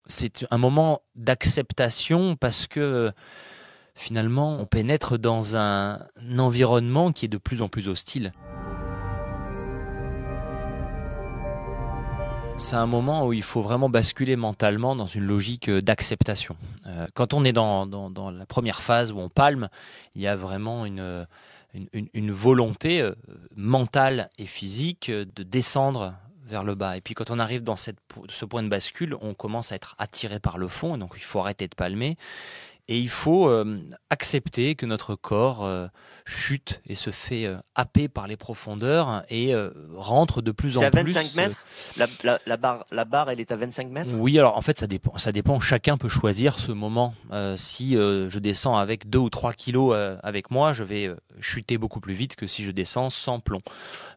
C'est un moment d'acceptation parce que finalement, on pénètre dans un environnement qui est de plus en plus hostile. C'est un moment où il faut vraiment basculer mentalement dans une logique d'acceptation. Quand on est dans la première phase où on palme, il y a vraiment une volonté mentale et physique de descendre vers le bas. Et puis quand on arrive dans ce point de bascule, on commence à être attiré par le fond, donc il faut arrêter de palmer. Et il faut accepter que notre corps chute et se fait happer par les profondeurs et rentre de plus C'est en à plus. 25 mètres la barre, elle est à 25 mètres. Oui, alors en fait, ça dépend. Ça dépend. Chacun peut choisir ce moment. Si je descends avec 2 ou 3 kilos avec moi, je vais chuter beaucoup plus vite que si je descends sans plomb.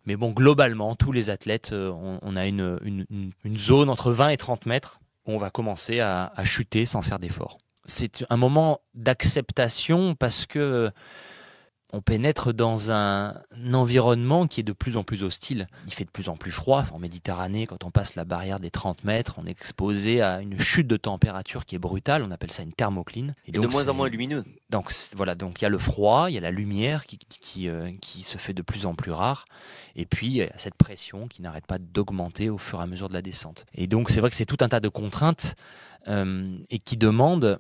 Mais bon, globalement, tous les athlètes, on a une zone entre 20 et 30 mètres où on va commencer à chuter sans faire d'effort. C'est un moment d'acceptation parce que on pénètre dans un environnement qui est de plus en plus hostile. Il fait de plus en plus froid. En Méditerranée, quand on passe la barrière des 30 mètres, on est exposé à une chute de température qui est brutale. On appelle ça une thermocline. Et donc, de moins en moins lumineux. Donc voilà, donc il y a le froid, il y a la lumière qui se fait de plus en plus rare. Et puis il y a cette pression qui n'arrête pas d'augmenter au fur et à mesure de la descente. Et donc c'est vrai que c'est tout un tas de contraintes et qui demandent,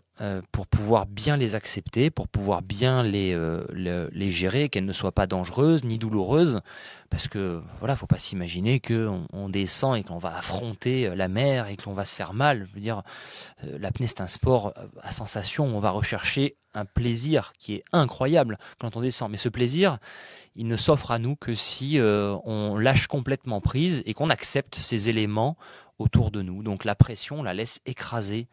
pour pouvoir bien les accepter, pour pouvoir bien les gérer, qu'elles ne soient pas dangereuses ni douloureuses, parce que voilà, faut pas s'imaginer qu'on descend et que l'on va affronter la mer et que l'on va se faire mal. Je veux dire, l'apnée c'est un sport à sensation, on va rechercher un plaisir qui est incroyable quand on descend, mais ce plaisir, il ne s'offre à nous que si on lâche complètement prise et qu'on accepte ces éléments autour de nous. Donc la pression, on la laisse écraser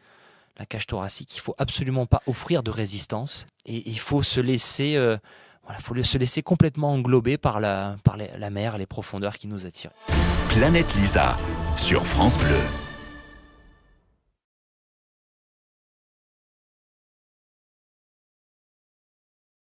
la cage thoracique. Il faut absolument pas offrir de résistance et il faut se laisser, se laisser complètement englober par la mer, les profondeurs qui nous attirent. Planète Lisa sur France Bleu.